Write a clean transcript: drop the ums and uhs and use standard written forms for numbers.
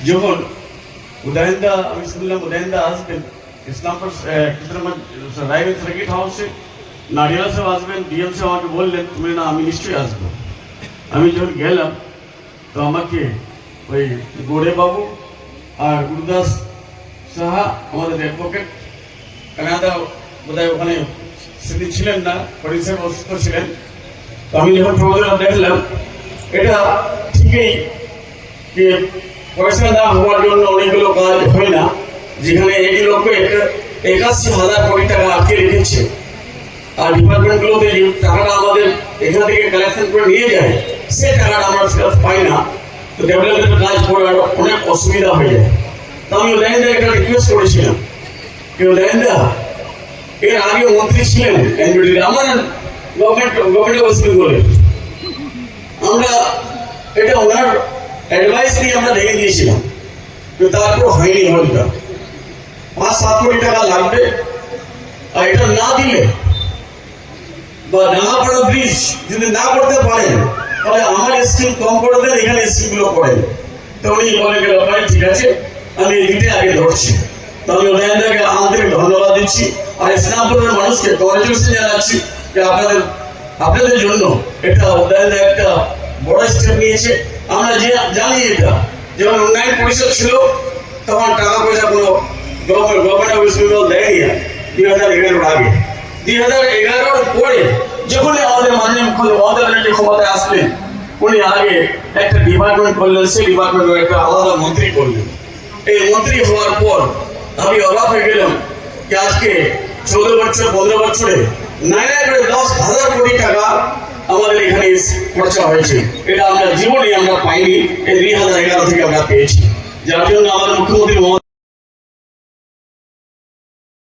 যখন উদয়নদা আমি শুনলাম উদয়নদা আসবেন ইসলামপুর রায়গঞ্জ সার্কিট হাউসে, নারিয়াল সাহেব আসবেন, ডিএম সাহেব আমাকে বললেন তুমি না, আমি নিশ্চয়ই আসবো। আমি যখন গেলাম তো আমাকে ওই গোড়ে বাবু আর গুরুদাস সাহা আমাদের অ্যাডভোকেট, কানাডা বোধহয় ওখানে সেদিন ছিলেন না, পরিষেবা অসুস্থ ছিলেন। তো আমি যখন প্রবন্ধটা দেখলাম এটা ঠিকই যে পয়সা না হওয়ার জন্য অনেকগুলো কাজ হয় না, যেখানে এই লোক 81,000 কোটি টাকা আটকে রেখেছে। আর ডিপার্টমেন্টগুলোতে যে টাকাটা আমাদের এখান থেকে কালেকশন করে নিয়ে যায়, সে টাকাটা আমরা ফেরত পাই না। তো ডেভেলপমেন্টের কাজ করার অনেক অসুবিধা হয়ে যায়। তো আমি উদয়নদা একটা রিকোয়েস্ট করেছিলাম, উদয়নদা এর আগে মন্ত্রী ছিলেন এনবিডির, আমার গভর্নমেন্ট অসুবিধা করে আমরা এটা ওনার অ্যাডভাইস দিয়ে আমরা রেখে দিয়েছিলাম, কিন্তু তারপর হয়নি। হলটা 5-7 কোটি টাকা লাগবে, আর এটা না দিলে বা ডাঙ্গাপাড়া ব্রিজ যদি না করতে পারেন তাহলে আমার স্কিম কম করে দেন, এখানে স্কিমগুলো করেন। তো উনি বলে গেল ভাই ঠিক আছে, আমি এই দিকে আগে ধরছি। তো আমি উদয়নদাকে আন্তরিক ধন্যবাদ দিচ্ছি, আর ইসলামপুরের মানুষকে কংগ্রেচুলেশন জানাচ্ছি যে আপনাদের জন্য এটা উদয়নদা একটা বড় স্টেপ নিয়েছে। আমরা যে জানি এটা যখন উন্নয়ন পরিষদ ছিল তখন টাকা পয়সা কোনো গভর্নমেন্ট অফ ওয়েস্ট বেঙ্গল দেয়নি। 2011 আগে 2011 পরে যখনই আমাদের মাননীয় মুখ্যমন্ত্রী ক্ষমতায় আসলেন, উনি আগে একটা ডিপার্টমেন্ট করলেন, সেই ডিপার্টমেন্টের একটা আলাদা মন্ত্রী করলেন। এই মন্ত্রী হওয়ার পর আমি অবাক হয়ে গেলাম যে আজকে 14-15 বছরে 10,000 কোটি টাকা আমাদের এখানে খরচা হয়েছে। এটা আমরা জীবনে আমরা পাইনি, এই 2011 থেকে আমরা পেয়েছি, যার জন্য আমাদের মুখ্যমন্ত্রী